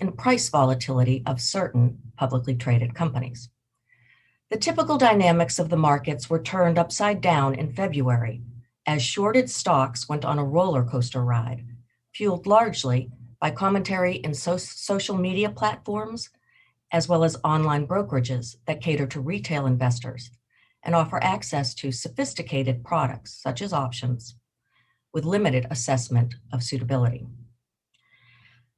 in price volatility of certain publicly traded companies. The typical dynamics of the markets were turned upside down in February as shorted stocks went on a roller coaster ride, fueled largely by commentary in social media platforms, as well as online brokerages that cater to retail investors and offer access to sophisticated products such as options with limited assessment of suitability.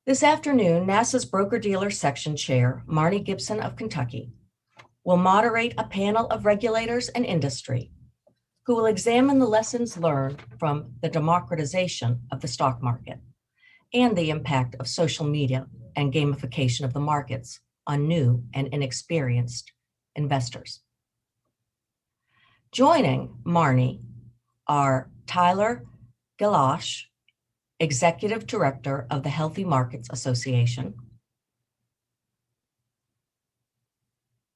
This afternoon, NASAA's broker-dealer section chair, Marnie Gibson of Kentucky, will moderate a panel of regulators and industry who will examine the lessons learned from the democratization of the stock market and the impact of social media and gamification of the markets on new and inexperienced investors. Joining Marnie are Tyler Galosh, Executive Director of the Healthy Markets Association,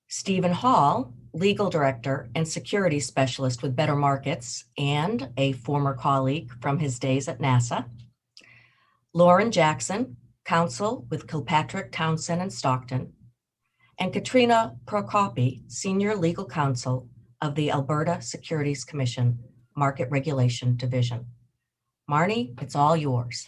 Stephen Hall, Legal Director and Security Specialist with Better Markets and a former colleague from his days at NASAA, Lauren Jackson, Counsel with Kilpatrick, Townsend, and Stockton, and Katrina Prokopi, Senior Legal Counsel of the Alberta Securities Commission Market Regulation Division. Marnie, it's all yours.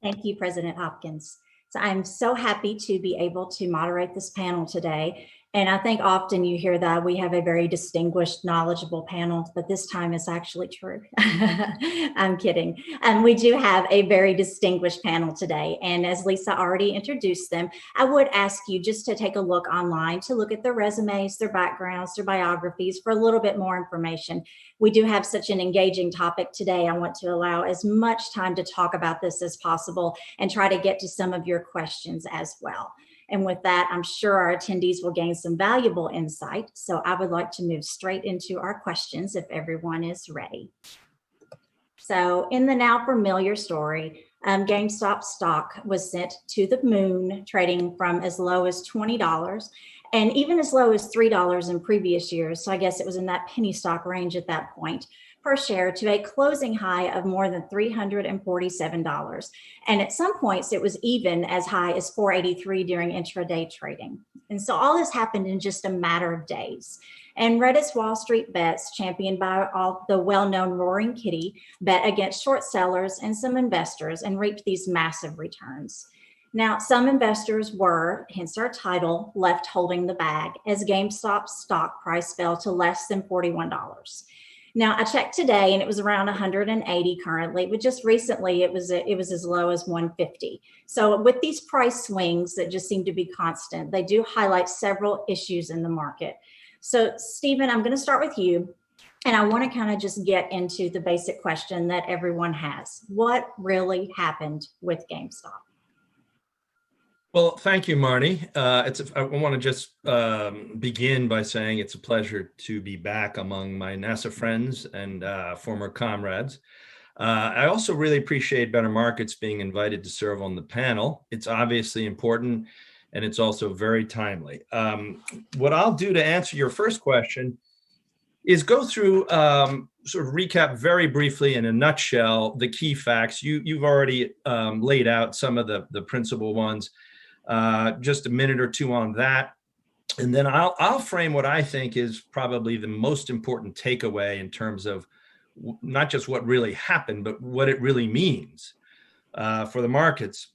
Thank you, President Hopkins. So I'm so happy to be able to moderate this panel today. And I think often you hear that we have a very distinguished, knowledgeable panel, but this time it's actually true. I'm kidding. We do have a very distinguished panel today. And as Lisa already introduced them, I would ask you just to take a look online to look at their resumes, their backgrounds, their biographies for a little bit more information. We do have such an engaging topic today. I want to allow as much time to talk about this as possible and try to get to some of your questions as well. And with that, I'm sure our attendees will gain some valuable insight. So I would like to move straight into our questions if everyone is ready. So in the now familiar story, GameStop stock was sent to the moon, trading from as low as $20 and even as low as $3 in previous years. So I guess it was in that penny stock range at that point per share to a closing high of more than $347. And at some points, it was even as high as $483 during intraday trading. And so all this happened in just a matter of days. And Reddit's Wall Street Bets, championed by all the well-known Roaring Kitty, bet against short sellers and some investors and reaped these massive returns. Now, some investors were, hence our title, left holding the bag as GameStop's stock price fell to less than $41. Now, I checked today and it was around 180 currently, but just recently it was as low as 150. So with these price swings that just seem to be constant, they do highlight several issues in the market. So Stephen, I'm going to start with you. And I want to kind of just get into the basic question that everyone has. What really happened with GameStop? Well, thank you, Marnie. I want to just begin by saying it's a pleasure to be back among my NASAA friends and former comrades. I also really appreciate Better Markets being invited to serve on the panel. It's obviously important, and it's also very timely. What I'll do to answer your first question is go through, sort of recap very briefly in a nutshell, the key facts. You've already laid out some of the principal ones. Just a minute or two on that. And then I'll frame what I think is probably the most important takeaway in terms of not just what really happened, but what it really means for the markets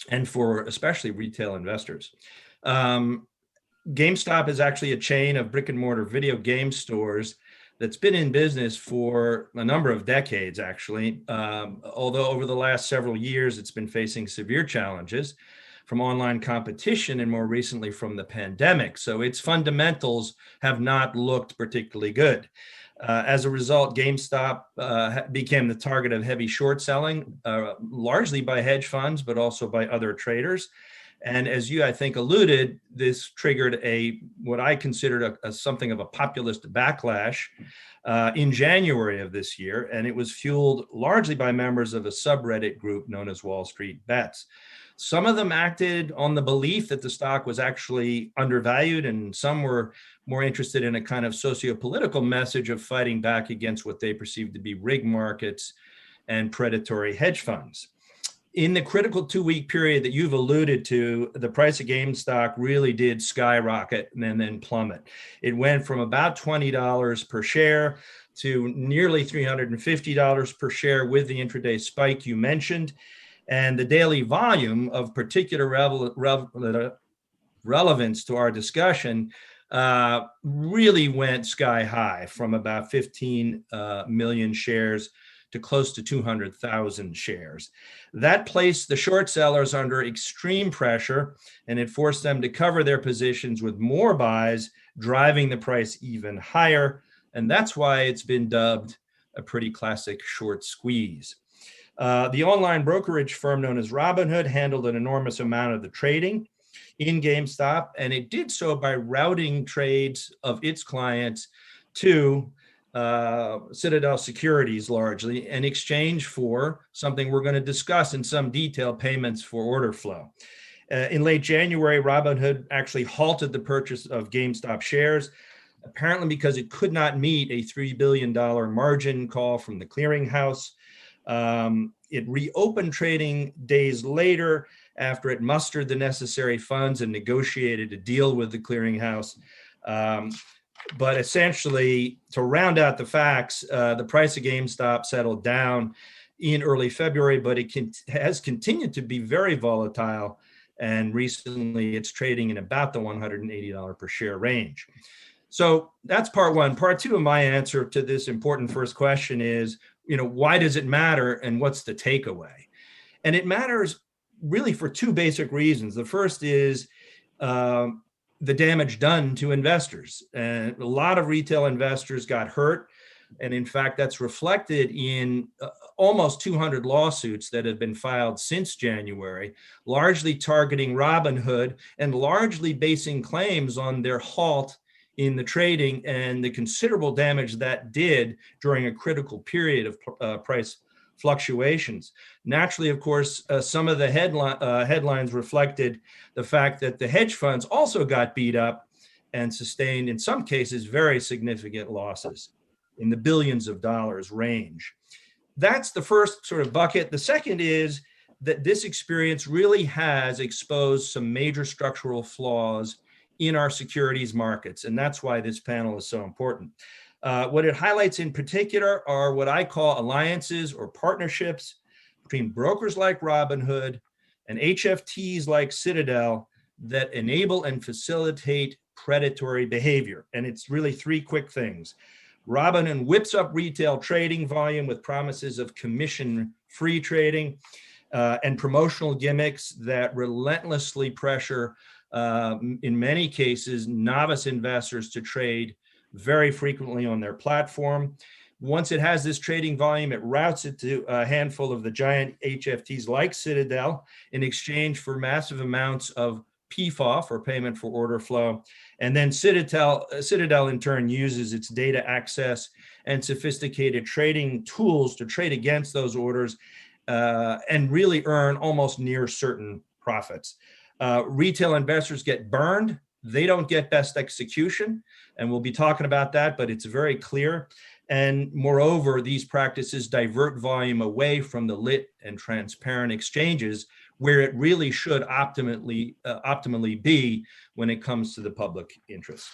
and for especially retail investors. GameStop is actually a chain of brick and mortar video game stores that's been in business for a number of decades, actually, although over the last several years, it's been facing severe challenges from online competition and more recently from the pandemic. So its fundamentals have not looked particularly good. As a result, GameStop became the target of heavy short selling, largely by hedge funds, but also by other traders. And as you, I think, alluded, this triggered what I considered something of a populist backlash in January of this year. And it was fueled largely by members of a subreddit group known as Wall Street Bets. Some of them acted on the belief that the stock was actually undervalued, and some were more interested in a kind of socio-political message of fighting back against what they perceived to be rig markets and predatory hedge funds. in the critical 2-week period that you've alluded to, the price of GameStop really did skyrocket and then plummet. It went from about $20 per share to nearly $350 per share with the intraday spike you mentioned. And the daily volume of particular relevance to our discussion really went sky high, from about 15 million shares to close to 200,000 shares. That placed the short sellers under extreme pressure, and it forced them to cover their positions with more buys, driving the price even higher. And that's why it's been dubbed a pretty classic short squeeze. The online brokerage firm known as Robinhood handled an enormous amount of the trading in GameStop, and it did so by routing trades of its clients to Citadel Securities largely in exchange for something we're going to discuss in some detail: payments for order flow. In late January, Robinhood actually halted the purchase of GameStop shares, apparently because it could not meet a $3 billion margin call from the clearinghouse. It reopened trading days later after it mustered the necessary funds and negotiated a deal with the clearinghouse. But essentially, to round out the facts, the price of GameStop settled down in early February, but it has continued to be very volatile. And recently, it's trading in about the $180 per share range. So that's part one. Part two of my answer to this important first question is, why does it matter and what's the takeaway? And it matters really for two basic reasons. The first is the damage done to investors. And a lot of retail investors got hurt. And in fact, that's reflected in almost 200 lawsuits that have been filed since January, largely targeting Robinhood and largely basing claims on their halt in the trading and the considerable damage that did during a critical period of price fluctuations. Naturally, of course, some of the headlines reflected the fact that the hedge funds also got beat up and sustained, in some cases, very significant losses in the billions of dollars range. That's the first sort of bucket. The second is that this experience really has exposed some major structural flaws in our securities markets, and that's why this panel is so important. What it highlights in particular are what I call alliances or partnerships between brokers like Robinhood and HFTs like Citadel that enable and facilitate predatory behavior. And it's really three quick things. Robinhood whips up retail trading volume with promises of commission-free trading and promotional gimmicks that relentlessly pressure, in many cases, novice investors to trade very frequently on their platform. Once it has this trading volume, it routes it to a handful of the giant HFTs like Citadel in exchange for massive amounts of PFOF, or payment for order flow. And then Citadel in turn uses its data access and sophisticated trading tools to trade against those orders and really earn almost near certain profits. Retail investors get burned. They don't get best execution. And we'll be talking about that, but it's very clear. And moreover, these practices divert volume away from the lit and transparent exchanges where it really should optimally be when it comes to the public interest.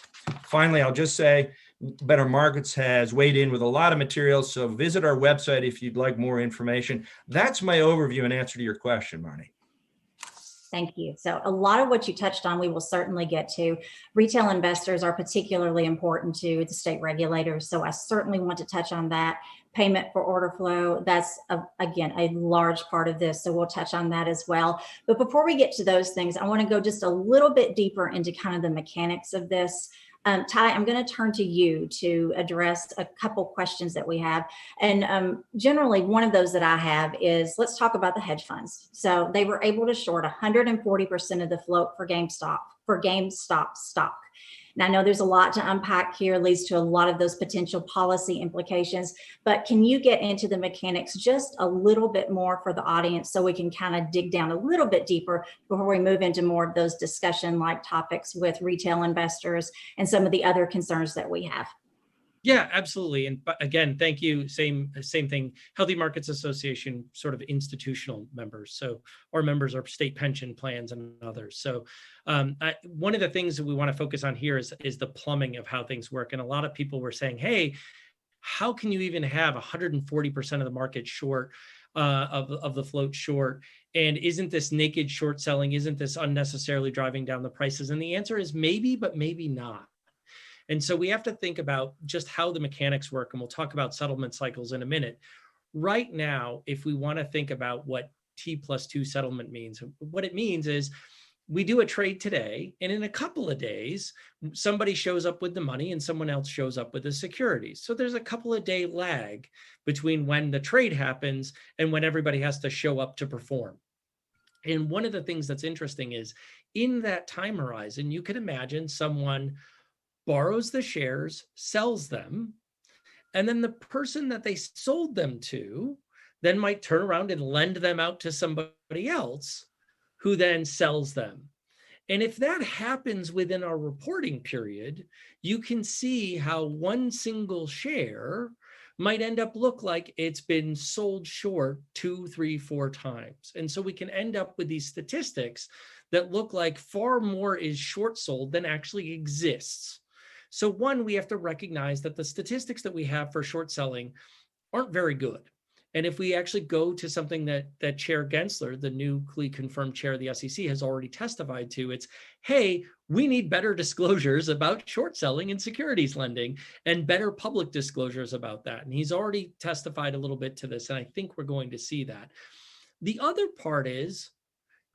Finally, I'll just say Better Markets has weighed in with a lot of materials, so visit our website if you'd like more information. That's my overview and answer to your question, Marnie. Thank you. So a lot of what you touched on, we will certainly get to. Retail investors are particularly important to the state regulators, so I certainly want to touch on that. Payment for order flow, that's, again, a large part of this, so we'll touch on that as well. But before we get to those things, I want to go just a little bit deeper into kind of the mechanics of this. Ty, I'm going to turn to you to address a couple questions that we have. And generally, one of those that I have is, let's talk about the hedge funds. So they were able to short 140% of the float for GameStop stock. Now, I know there's a lot to unpack here, leads to a lot of those potential policy implications, but can you get into the mechanics just a little bit more for the audience so we can kind of dig down a little bit deeper before we move into more of those discussion-like topics with retail investors and some of the other concerns that we have? Yeah, absolutely. And again, thank you. Same thing. Healthy Markets Association, sort of institutional members. So our members are state pension plans and others. So one of the things that we want to focus on here is the plumbing of how things work. And a lot of people were saying, hey, how can you even have 140% of the market short, of the float short? And isn't this naked short selling? Isn't this unnecessarily driving down the prices? And the answer is maybe, but maybe not. And so we have to think about just how the mechanics work, and we'll talk about settlement cycles in a minute. Right now, if we want to think about what T+2 settlement means, what it means is we do a trade today, and in a couple of days, somebody shows up with the money and someone else shows up with the securities. So there's a couple of day lag between when the trade happens and when everybody has to show up to perform. And one of the things that's interesting is in that time horizon, you could imagine someone borrows the shares, sells them, and then the person that they sold them to then might turn around and lend them out to somebody else who then sells them. And if that happens within our reporting period, you can see how one single share might end up look like it's been sold short 2, 3, 4 times. And so we can end up with these statistics that look like far more is short sold than actually exists. So one, we have to recognize that the statistics that we have for short selling aren't very good. And if we actually go to something that Chair Gensler, the newly confirmed chair of the SEC, has already testified to, it's, hey, we need better disclosures about short selling and securities lending and better public disclosures about that. And he's already testified a little bit to this, and I think we're going to see that. The other part is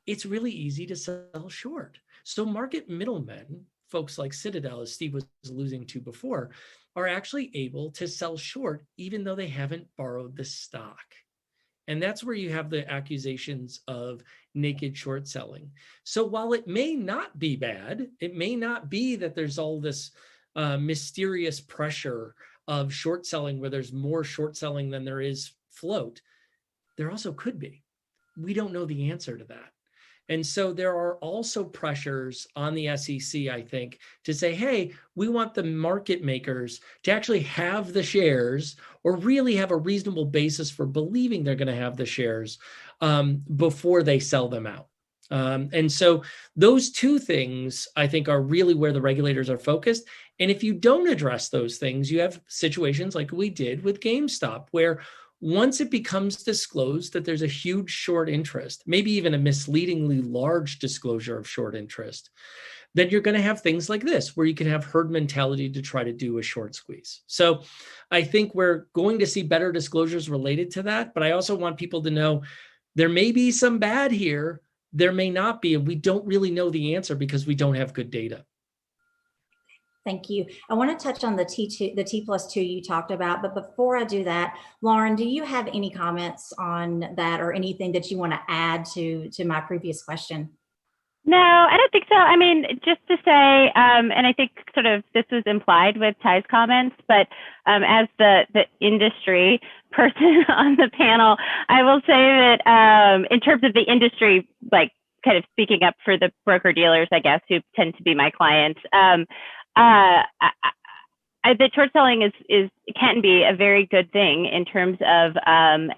it's really easy to sell short. So market middlemen, folks like Citadel, as Steve was alluding to before, are actually able to sell short even though they haven't borrowed the stock. And that's where you have the accusations of naked short selling. So while it may not be bad, it may not be that there's all this mysterious pressure of short selling where there's more short selling than there is float, there also could be. We don't know the answer to that. And so there are also pressures on the SEC, I think, to say, hey, we want the market makers to actually have the shares or really have a reasonable basis for believing they're going to have the shares before they sell them out. And so those two things, I think, are really where the regulators are focused. And if you don't address those things, you have situations like we did with GameStop, where once it becomes disclosed that there's a huge short interest, maybe even a misleadingly large disclosure of short interest, then you're going to have things like this, where you can have herd mentality to try to do a short squeeze. So I think we're going to see better disclosures related to that. But I also want people to know there may be some bad here. There may not be. And we don't really know the answer because we don't have good data. Thank you. I want to touch on the T+2 you talked about, but before I do that, Lauren, do you have any comments on that or anything that you want to add to my previous question? No, I don't think so. I mean, just to say, and I think sort of this was implied with Ty's comments, but as the industry person on the panel, I will say that in terms of the industry, like kind of speaking up for the broker dealers, I guess, who tend to be my clients, the short selling can be a very good thing in terms of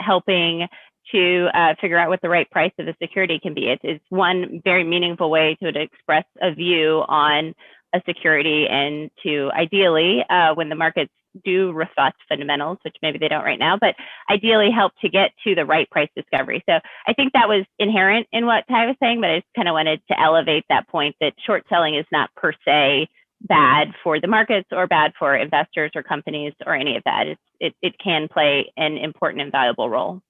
helping to figure out what the right price of a security can be. It's one very meaningful way to express a view on a security and to ideally, when the markets do reflect fundamentals, which maybe they don't right now, but ideally help to get to the right price discovery. So I think that was inherent in what Ty was saying, but I just kind of wanted to elevate that point that short selling is not per se bad for the markets or bad for investors or companies or any of that. It can play an important and valuable role.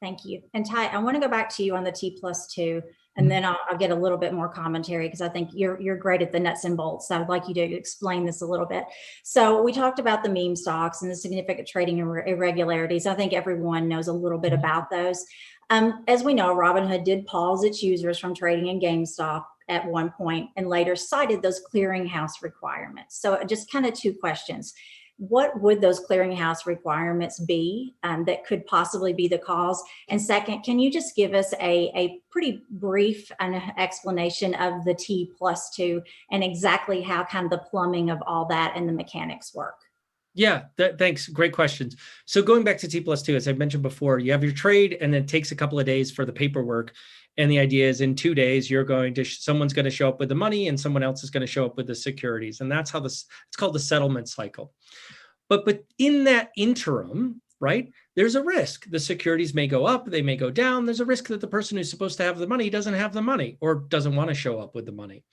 Thank you. And Ty, I want to go back to you on the T+2, and then I'll get a little bit more commentary because I think you're great at the nuts and bolts. So I would like you to explain this a little bit. So we talked about the meme stocks and the significant trading irregularities. I think everyone knows a little bit about those. As we know, Robinhood did pause its users from trading in GameStop at one point and later cited those clearinghouse requirements. So just kind of two questions. What would those clearinghouse requirements be that could possibly be the cause? And second, can you just give us a pretty brief explanation of the T+2 and exactly how kind of the plumbing of all that and the mechanics work? Yeah, thanks. Great questions. So going back to T+2, as I mentioned before, you have your trade and then it takes a couple of days for the paperwork. And the idea is in 2 days, someone's going to show up with the money and someone else is going to show up with the securities. And that's how it's called the settlement cycle. But in that interim, right, there's a risk. The securities may go up, they may go down. There's a risk that the person who's supposed to have the money doesn't have the money or doesn't want to show up with the money.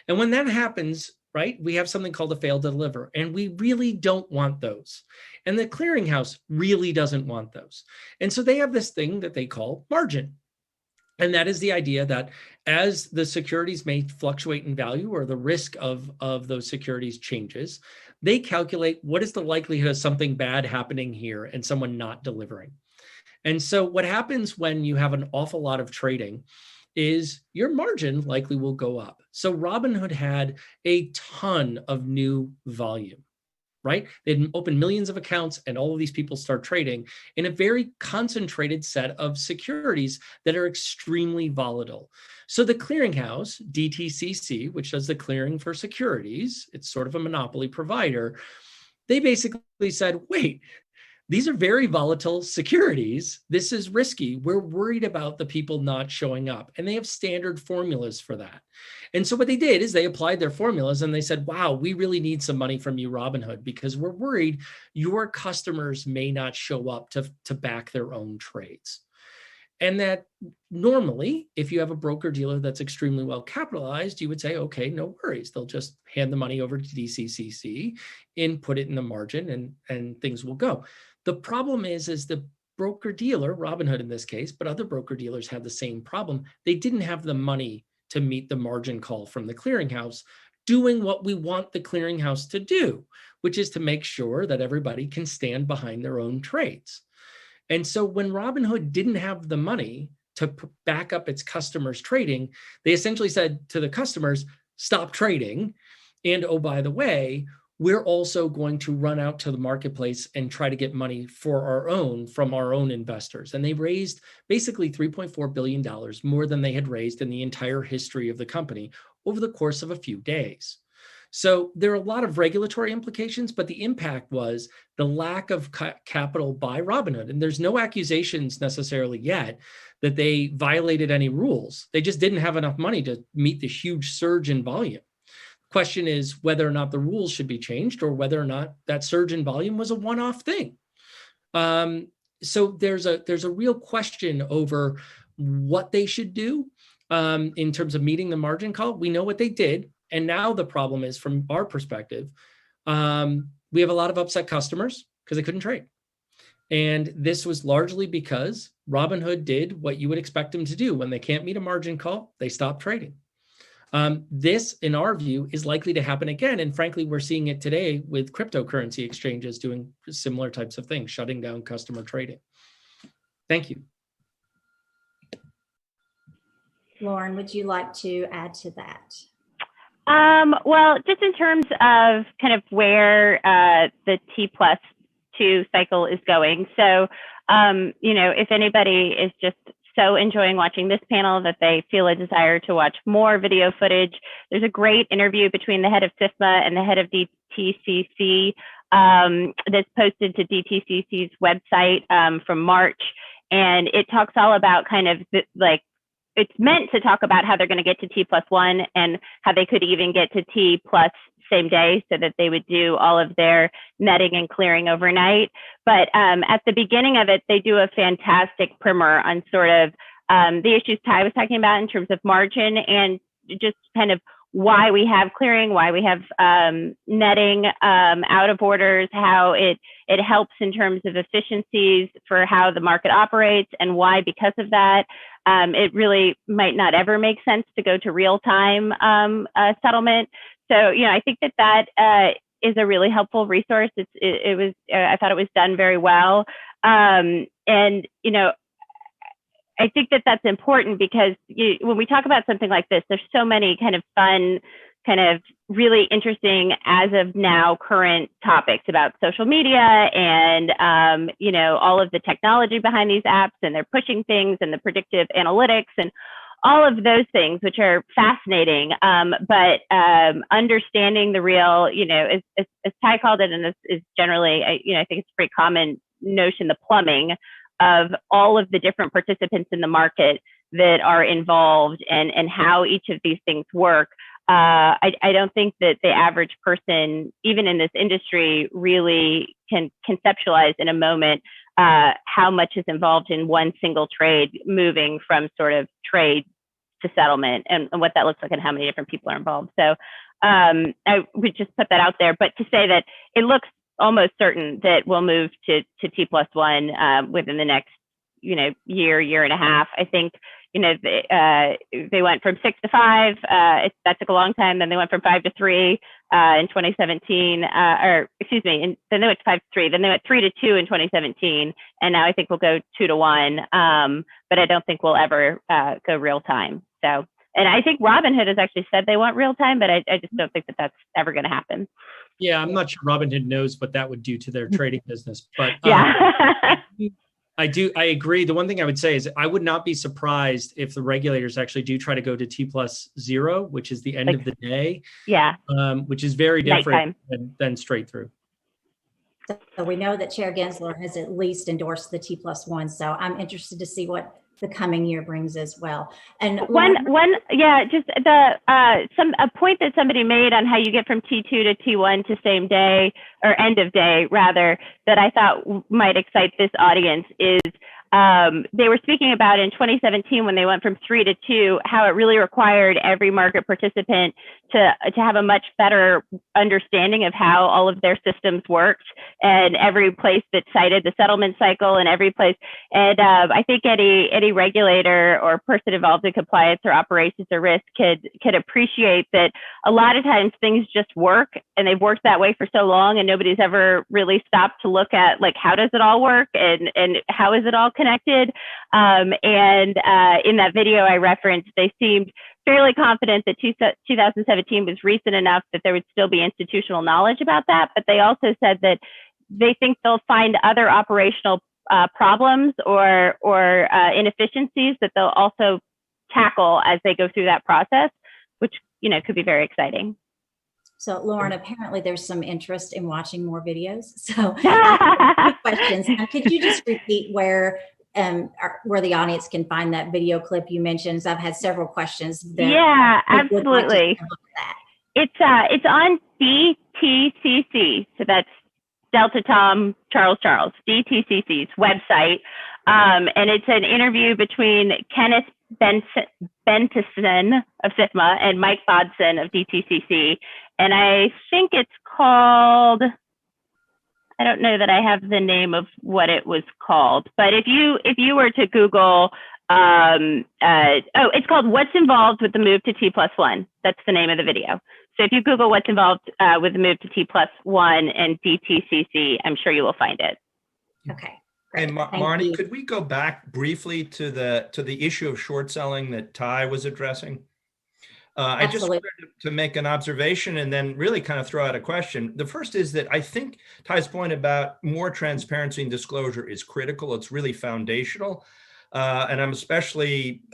And when that happens, right, we have something called a fail to deliver, and we really don't want those. And the clearinghouse really doesn't want those. And so they have this thing that they call margin. And that is the idea that as the securities may fluctuate in value or the risk of those securities changes, they calculate what is the likelihood of something bad happening here and someone not delivering. And so what happens when you have an awful lot of trading is your margin likely will go up. So Robinhood had a ton of new volume, right? They'd open millions of accounts and all of these people start trading in a very concentrated set of securities that are extremely volatile. So the clearinghouse, DTCC, which does the clearing for securities, it's sort of a monopoly provider, they basically said, wait, these are very volatile securities. This is risky. We're worried about the people not showing up. And they have standard formulas for that. And so what they did is they applied their formulas and they said, wow, we really need some money from you, Robinhood, because we're worried your customers may not show up to back their own trades. And that normally, if you have a broker dealer that's extremely well capitalized, you would say, okay, no worries. They'll just hand the money over to DCCC and put it in the margin and things will go. The problem is the broker dealer, Robinhood in this case, but other broker dealers had the same problem. They didn't have the money to meet the margin call from the clearinghouse, doing what we want the clearinghouse to do, which is to make sure that everybody can stand behind their own trades. And so when Robinhood didn't have the money to back up its customers trading, they essentially said to the customers, stop trading. And oh, by the way, we're also going to run out to the marketplace and try to get money from our own investors. And they raised basically $3.4 billion, more than they had raised in the entire history of the company over the course of a few days. So there are a lot of regulatory implications, but the impact was the lack of capital by Robinhood. And there's no accusations necessarily yet that they violated any rules. They just didn't have enough money to meet the huge surge in volume. Question is whether or not the rules should be changed or whether or not that surge in volume was a one-off thing. So there's a real question over what they should do in terms of meeting the margin call. We know what they did. And now the problem is, from our perspective, we have a lot of upset customers because they couldn't trade. And this was largely because Robinhood did what you would expect them to do. When they can't meet a margin call, they stop trading. This, in our view, is likely to happen again. And frankly, we're seeing it today with cryptocurrency exchanges doing similar types of things, shutting down customer trading. Thank you. Lauren, would you like to add to that? Well, just in terms of kind of where the T+2 cycle is going. So, if anybody is just so enjoying watching this panel that they feel a desire to watch more video footage, there's a great interview between the head of SIFMA and the head of DTCC that's posted to DTCC's website from March. And it talks all about kind of it's meant to talk about how they're going to get to T+1 and how they could even get to T+ same day so that they would do all of their netting and clearing overnight. But at the beginning of it, they do a fantastic primer on sort of the issues Ty was talking about in terms of margin and just kind of why we have clearing, why we have netting out of orders, how it helps in terms of efficiencies for how the market operates, and why, because of that, it really might not ever make sense to go to real-time settlement. So, I think that is a really helpful resource. It was I thought it was done very well, and I think that that's important because when we talk about something like this, there's so many kind of fun, kind of really interesting as of now current topics about social media and, all of the technology behind these apps, and they're pushing things and the predictive analytics and all of those things, which are fascinating. But understanding the real, as Ty called it, and this is generally, I think it's a pretty common notion, the plumbing of all of the different participants in the market that are involved and how each of these things work. I don't think that the average person, even in this industry, really can conceptualize in a moment how much is involved in one single trade, moving from sort of trade to settlement, and what that looks like and how many different people are involved. So I would just put that out there. But to say that it looks almost certain that we'll move to T+1 within the next year and a half. I think they went from 6 to 5. That took a long time. Then they went from 5 to 3 in 2017, and then they went to 5 to 3. Then they went 3 to 2 in 2017, and now I think we'll go 2 to 1. But I don't think we'll ever go real time. So, and I think Robinhood has actually said they want real time, but I just don't think that that's ever going to happen. Yeah, I'm not sure Robinhood knows what that would do to their trading business, but yeah. I agree. The one thing I would say is I would not be surprised if the regulators actually do try to go to T+0, which is the end of the day. Yeah. Which is very different than straight through. So we know that Chair Gensler has at least endorsed the T+1. So I'm interested to see what the coming year brings as well. And a point that somebody made on how you get from T2 to T1 to same day, or end of day rather, that I thought might excite this audience is they were speaking about in 2017 when they went from 3 to 2, how it really required every market participant to have a much better understanding of how all of their systems worked, and every place that cited the settlement cycle and every place. And I think any regulator or person involved in compliance or operations or risk could appreciate that a lot of times things just work, and they've worked that way for so long, and nobody's ever really stopped to look at, like, how does it all work and how is it all connected. And in that video I referenced, they seemed fairly confident that 2017 was recent enough that there would still be institutional knowledge about that. But they also said that they think they'll find other operational problems or inefficiencies that they'll also tackle as they go through that process, which could be very exciting. So Lauren, apparently there's some interest in watching more videos. So I have questions. Could you just repeat where the audience can find that video clip you mentioned? So I've had several questions there. Yeah, absolutely. It's on DTCC. So that's Delta Tom Charles DTCC's website. And it's an interview between Kenneth Bentison of SIFMA and Mike Bodson of DTCC. And I think it's called, I don't know that I have the name of what it was called, but if you were to Google, it's called What's Involved with the Move to T+1. That's the name of the video. So if you Google what's involved with the move to T+1 and DTCC, I'm sure you will find it. Okay. Great. And Marnie, could we go back briefly to the issue of short selling that Ty was addressing? I just wanted to make an observation and then really kind of throw out a question. The first is that I think Ty's point about more transparency and disclosure is critical. It's really foundational. And I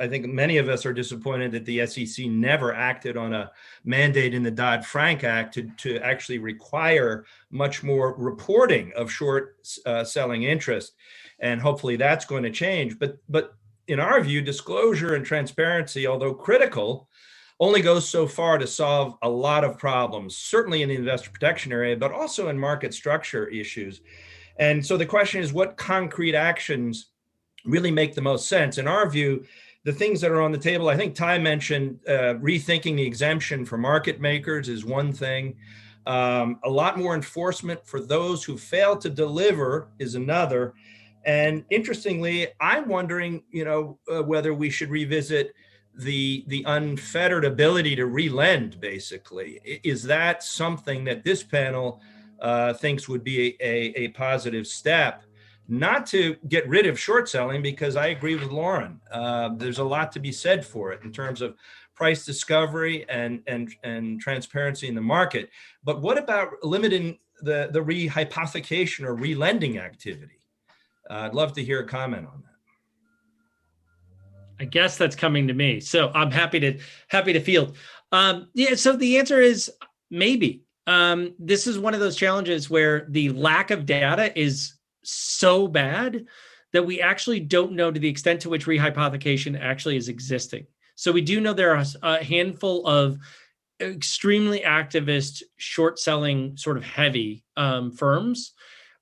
think many of us are disappointed that the SEC never acted on a mandate in the Dodd-Frank Act to actually require much more reporting of short selling interest. And hopefully that's going to change. But in our view, disclosure and transparency, although critical, only goes so far to solve a lot of problems, certainly in the investor protection area, but also in market structure issues. And so the question is, what concrete actions really make the most sense? In our view, the things that are on the table, I think Ty mentioned rethinking the exemption for market makers is one thing. A lot more enforcement for those who fail to deliver is another. And interestingly, I'm wondering, whether we should revisit the unfettered ability to relend, basically. Is that something that this panel thinks would be a positive step? Not to get rid of short selling, because I agree with Lauren. There's a lot to be said for it in terms of price discovery and transparency in the market. But what about limiting the rehypothecation or relending activity? I'd love to hear a comment on that. I guess that's coming to me. So I'm happy to field. Yeah. So the answer is maybe. This is one of those challenges where the lack of data is so bad that we actually don't know to the extent to which rehypothecation actually is existing. So we do know there are a handful of extremely activist, short selling, sort of heavy firms,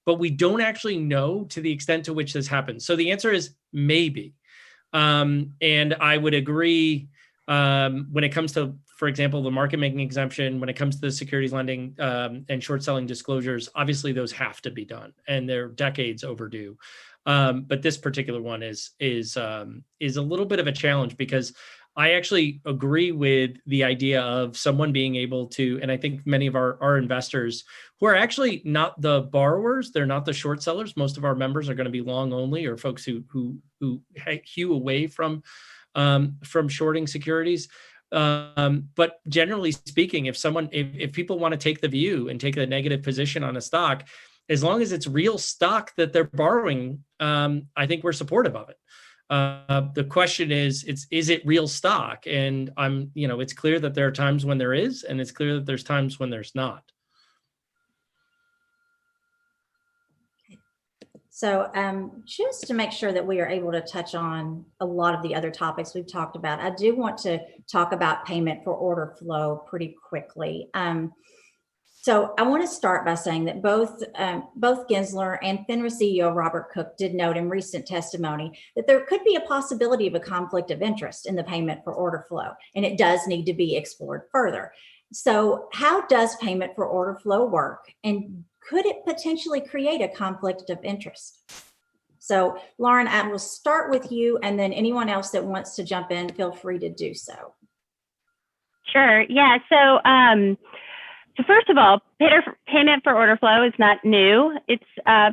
but we don't actually know to the extent to which this happens. So the answer is maybe. And I would agree when it comes to, for example, the market making exemption, when it comes to the securities lending and short selling disclosures, obviously those have to be done and they're decades overdue. But this particular one is a little bit of a challenge because I actually agree with the idea of someone being able to, and I think many of our investors who are actually not the borrowers, they're not the short sellers. Most of our members are going to be long only or folks who hew away from shorting securities. But generally speaking, if people want to take the view and take a negative position on a stock, as long as it's real stock that they're borrowing, I think we're supportive of it. The question is it real stock? And it's clear that there are times when there is, and it's clear that there's times when there's not. So just to make sure that we are able to touch on a lot of the other topics we've talked about, I do want to talk about payment for order flow pretty quickly. So I want to start by saying that both Gensler and FINRA CEO Robert Cook did note in recent testimony that there could be a possibility of a conflict of interest in the payment for order flow, and it does need to be explored further. So how does payment for order flow work, and could it potentially create a conflict of interest? So Lauren, I will start with you, and then anyone else that wants to jump in, feel free to do so. Sure. Yeah. So first of all, payment for order flow is not new. It's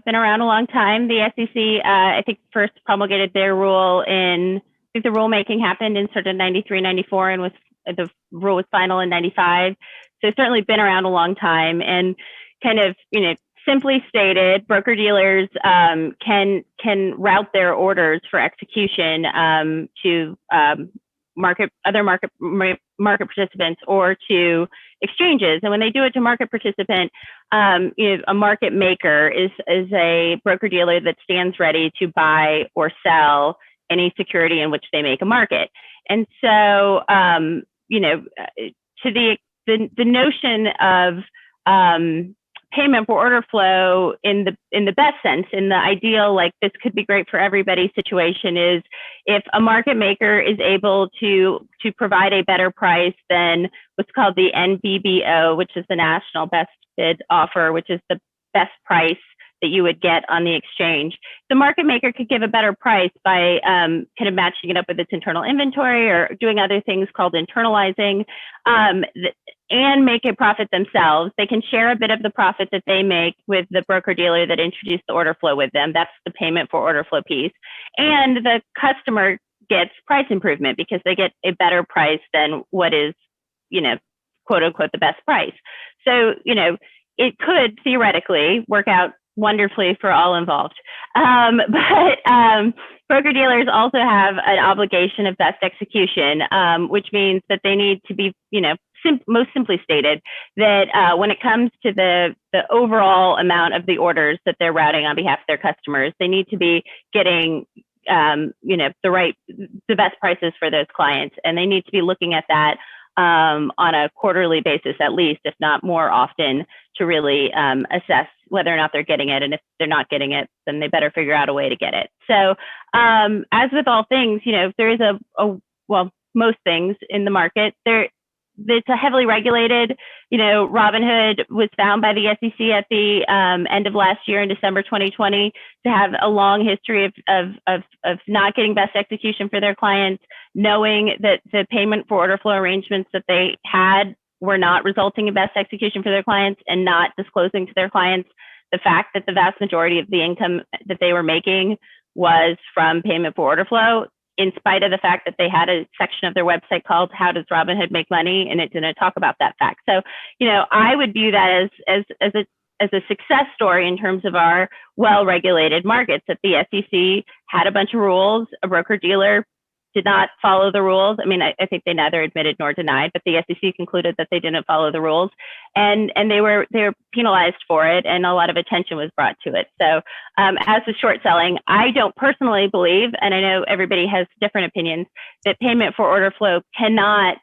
been around a long time. The SEC, I think, first promulgated their rule I think the rulemaking happened in sort of 93, 94, and the rule was final in 95. So it's certainly been around a long time. And kind of, simply stated, broker dealers can route their orders for execution to other market participants or to exchanges. And when they do it to market participant, a market maker is a broker dealer that stands ready to buy or sell any security in which they make a market. And so, to the notion of payment for order flow in the best sense, in the ideal, like this could be great for everybody situation, is if a market maker is able to provide a better price than what's called the NBBO, which is the National Best Bid Offer, which is the best price that you would get on the exchange. The market maker could give a better price by kind of matching it up with its internal inventory or doing other things called internalizing, and make a profit themselves. They can share a bit of the profit that they make with the broker dealer that introduced the order flow with them. That's the payment for order flow piece. And the customer gets price improvement because they get a better price than what is, quote unquote, the best price. So, it could theoretically work out wonderfully for all involved. But broker dealers also have an obligation of best execution, which means that they need to be, most simply stated, that when it comes to the overall amount of the orders that they're routing on behalf of their customers, they need to be getting the best prices for those clients. And they need to be looking at that on a quarterly basis, at least, if not more often, to really assess whether or not they're getting it. And if they're not getting it, then they better figure out a way to get it. So as with all things, there is most things in the market, it's a heavily regulated, Robinhood was found by the SEC at the end of last year in December 2020 to have a long history of not getting best execution for their clients, knowing that the payment for order flow arrangements that they had were not resulting in best execution for their clients, and not disclosing to their clients the fact that the vast majority of the income that they were making was from payment for order flow, in spite of the fact that they had a section of their website called How Does Robinhood Make Money? And it didn't talk about that fact. So, I would view that as a success story in terms of our well-regulated markets, that the SEC had a bunch of rules, a broker-dealer did not follow the rules. I mean, I think they neither admitted nor denied, but the SEC concluded that they didn't follow the rules, and they were penalized for it, and a lot of attention was brought to it. So as with short selling, I don't personally believe, and I know everybody has different opinions, that payment for order flow cannot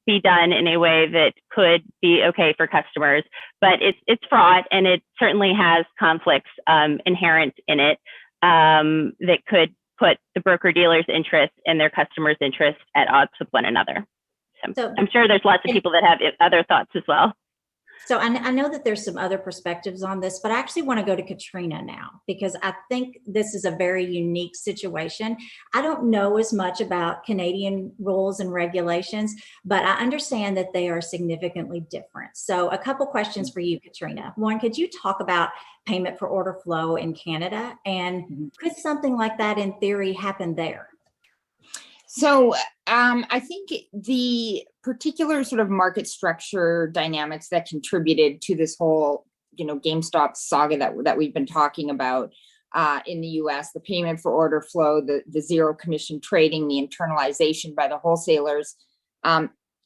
be done in a way that could be okay for customers, but it's fraught, and it certainly has conflicts inherent in it that could put the broker dealer's interest and their customers' interest at odds with one another. So I'm sure there's lots of people that have other thoughts as well. So I know that there's some other perspectives on this, but I actually want to go to Katrina now, because I think this is a very unique situation. I don't know as much about Canadian rules and regulations, but I understand that they are significantly different. So a couple questions for you, Katrina. One, could you talk about payment for order flow in Canada, and could something like that in theory happen there? So I think the particular sort of market structure dynamics that contributed to this whole, GameStop saga that we've been talking about in the US, the payment for order flow, the zero commission trading, the internalization by the wholesalers,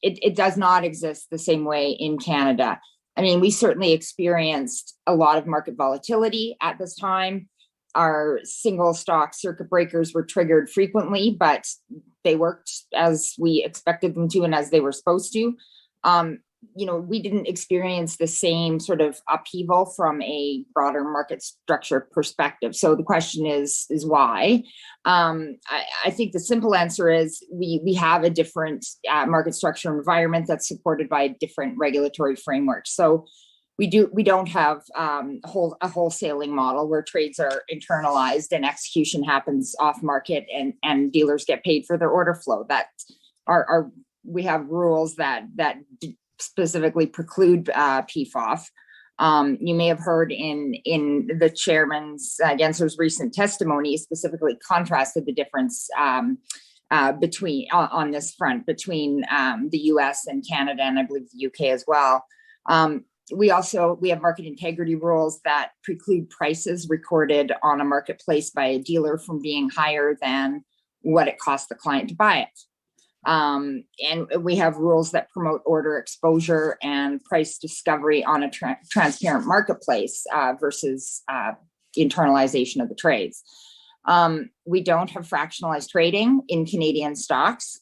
it does not exist the same way in Canada. I mean, we certainly experienced a lot of market volatility at this time. Our single stock circuit breakers were triggered frequently, but they worked as we expected them to and as they were supposed to. We didn't experience the same sort of upheaval from a broader market structure perspective. So the question is why? I think the simple answer is we have a different market structure environment that's supported by different regulatory frameworks. So we don't have a wholesaling model where trades are internalized and execution happens off market and dealers get paid for their order flow. We have rules that specifically preclude PFOF. You may have heard in the chairman's Gensler's recent testimony specifically contrasted the difference between on this front between the US and Canada, and I believe the UK as well. We have market integrity rules that preclude prices recorded on a marketplace by a dealer from being higher than what it costs the client to buy it. And we have rules that promote order exposure and price discovery on a transparent marketplace versus internalization of the trades. We don't have fractionalized trading in Canadian stocks,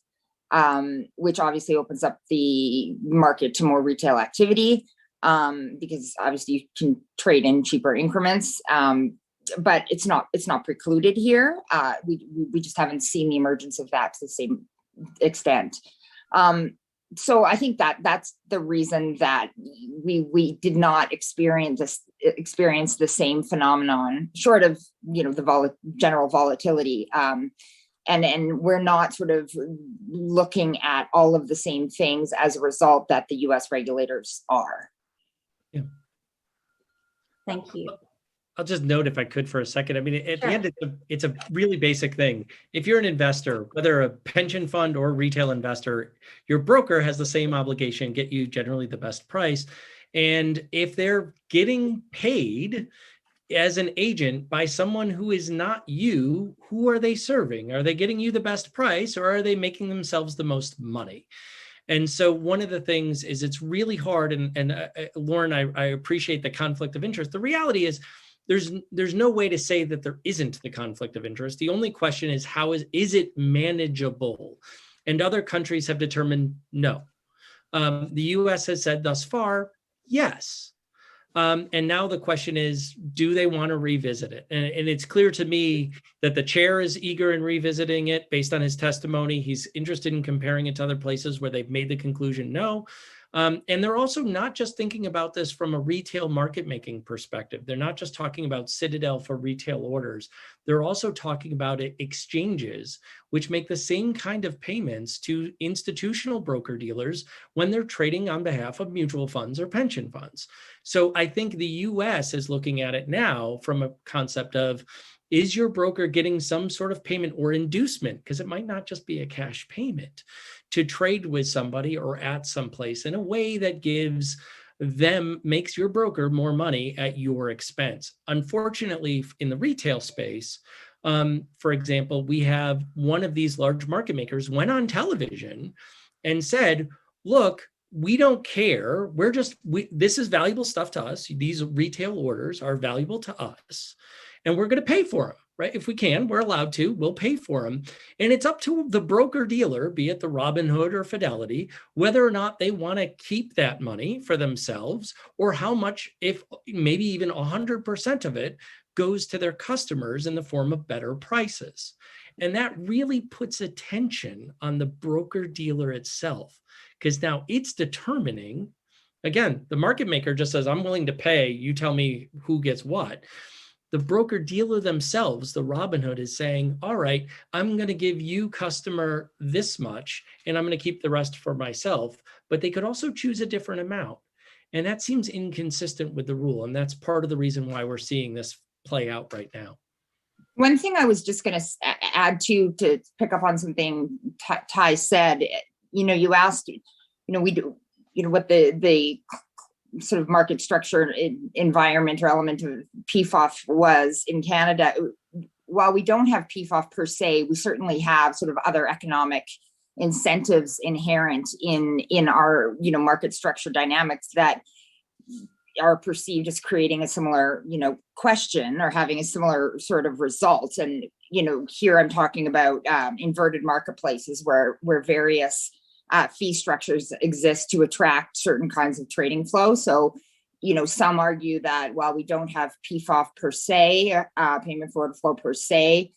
which obviously opens up the market to more retail activity. Because obviously you can trade in cheaper increments, but it's not precluded here. We just haven't seen the emergence of that to the same extent. So I think that's the reason that we did not experience the same phenomenon, short of the general volatility. And we're not sort of looking at all of the same things as a result that the U.S. regulators are. Yeah. Thank you. I'll just note, if I could, for a second. I mean, at Sure. the end, it's a really basic thing. If you're an investor, whether a pension fund or retail investor, your broker has the same obligation, get you generally the best price. And if they're getting paid as an agent by someone who is not you, who are they serving? Are they getting you the best price, or are they making themselves the most money? And so one of the things is it's really hard. And Lauren, I appreciate the conflict of interest. The reality is there's no way to say that there isn't the conflict of interest. The only question is, how is it manageable? And other countries have determined no. The US has said thus far, yes. And now the question is, do they want to revisit it? And it's clear to me that the chair is eager in revisiting it based on his testimony. He's interested in comparing it to other places where they've made the conclusion no. And they're also not just thinking about this from a retail market making perspective. They're not just talking about Citadel for retail orders. They're also talking about exchanges, which make the same kind of payments to institutional broker dealers when they're trading on behalf of mutual funds or pension funds. So I think the US is looking at it now from a concept of, is your broker getting some sort of payment or inducement? Because it might not just be a cash payment to trade with somebody or at some place in a way that makes your broker more money at your expense. Unfortunately, in the retail space, For example, we have one of these large market makers went on television and said, look, we don't care. This is valuable stuff to us. These retail orders are valuable to us, and we're going to pay for them, right? If we can, we're allowed to, we'll pay for them. And it's up to the broker dealer, be it the Robinhood or Fidelity, whether or not they want to keep that money for themselves, or how much, if maybe even 100% of it goes to their customers in the form of better prices. And that really puts attention on the broker dealer itself, because now it's determining, again, the market maker just says, I'm willing to pay, you tell me who gets what. The broker dealer themselves, the Robinhood, is saying, all right, I'm going to give you, customer, this much, and I'm going to keep the rest for myself. But they could also choose a different amount. And that seems inconsistent with the rule. And that's part of the reason why we're seeing this play out right now. One thing I was just going to add to pick up on something Ty said, you asked, we do, what the sort of market structure environment or element of PFOF was in Canada. While we don't have PFOF per se, we certainly have sort of other economic incentives inherent in our, market structure dynamics that are perceived as creating a similar, question or having a similar sort of result. And, here I'm talking about inverted marketplaces where various fee structures exist to attract certain kinds of trading flow. So, some argue that while we don't have PFOF per se, payment for order flow per se,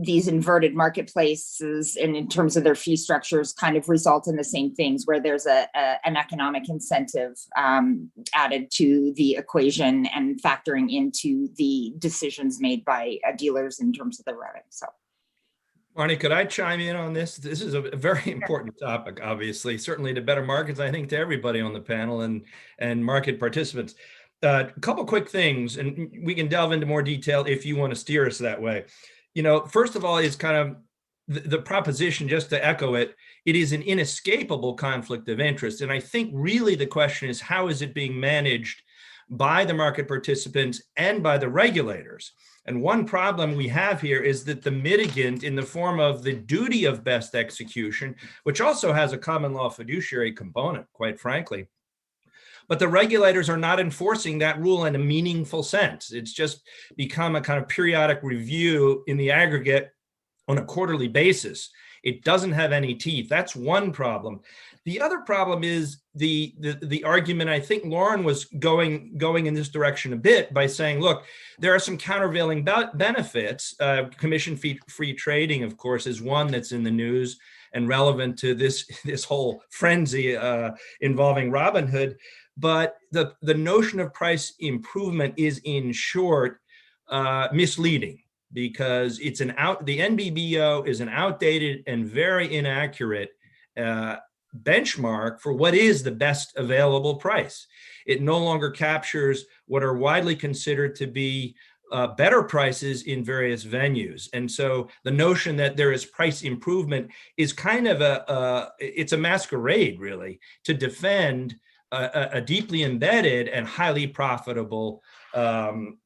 these inverted marketplaces, and in terms of their fee structures, kind of result in the same things, where there's an economic incentive added to the equation and factoring into the decisions made by dealers in terms of the revenue. So, Marnie, could I chime in on this? This is a very important topic, obviously, certainly to better markets, I think, to everybody on the panel and market participants. A couple quick things, and we can delve into more detail if you want to steer us that way. First of all, is kind of the proposition, just to echo it, it is an inescapable conflict of interest. And I think really the question is, how is it being managed by the market participants and by the regulators? And one problem we have here is that the mitigant in the form of the duty of best execution, which also has a common law fiduciary component, quite frankly, but the regulators are not enforcing that rule in a meaningful sense. It's just become a kind of periodic review in the aggregate on a quarterly basis. It doesn't have any teeth. That's one problem. The other problem is the argument. I think Lauren was going in this direction a bit by saying, look, there are some countervailing benefits. Commission-free trading, of course, is one that's in the news and relevant to this whole frenzy involving Robinhood. But the notion of price improvement is, in short, misleading, because the NBBO is an outdated and very inaccurate benchmark for what is the best available price. It no longer captures what are widely considered to be better prices in various venues. And so the notion that there is price improvement is kind of it's a masquerade, really, to defend a deeply embedded and highly profitable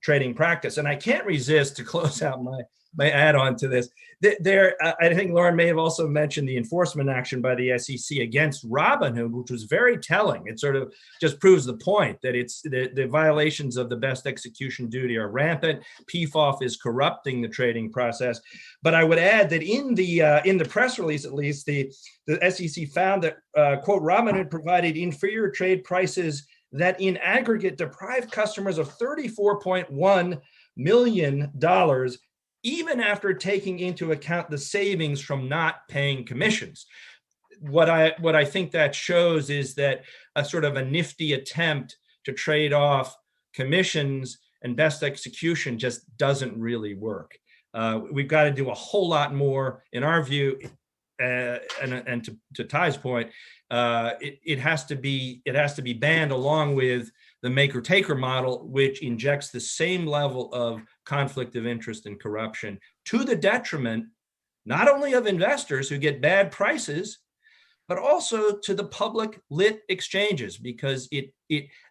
trading practice. And I can't resist to close out my add-on to this. I think Lauren may have also mentioned the enforcement action by the SEC against Robinhood, which was very telling. It sort of just proves the point that it's the violations of the best execution duty are rampant. PFOF is corrupting the trading process. But I would add that in the press release, at least, the SEC found that, quote, Robinhood provided inferior trade prices that in aggregate deprived customers of $34.1 million, even after taking into account the savings from not paying commissions. What I think that shows is that a sort of a nifty attempt to trade off commissions and best execution just doesn't really work. We've got to do a whole lot more, in our view, and to Ty's point, it has to be banned along with the maker-taker model, which injects the same level of conflict of interest and corruption to the detriment not only of investors who get bad prices, but also to the public lit exchanges, because it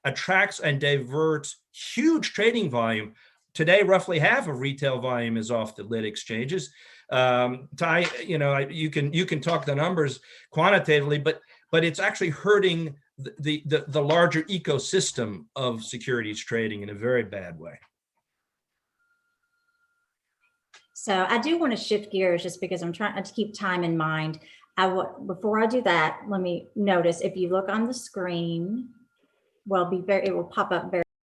attracts and diverts huge trading volume today, roughly half of retail volume is off the lit exchanges. Ty, you can talk the numbers quantitatively, but it's actually hurting the larger ecosystem of securities trading in a very bad way. So I do want to shift gears just because I'm trying to keep time in mind. Before I do that, let me notice if you look on the screen, it will pop up very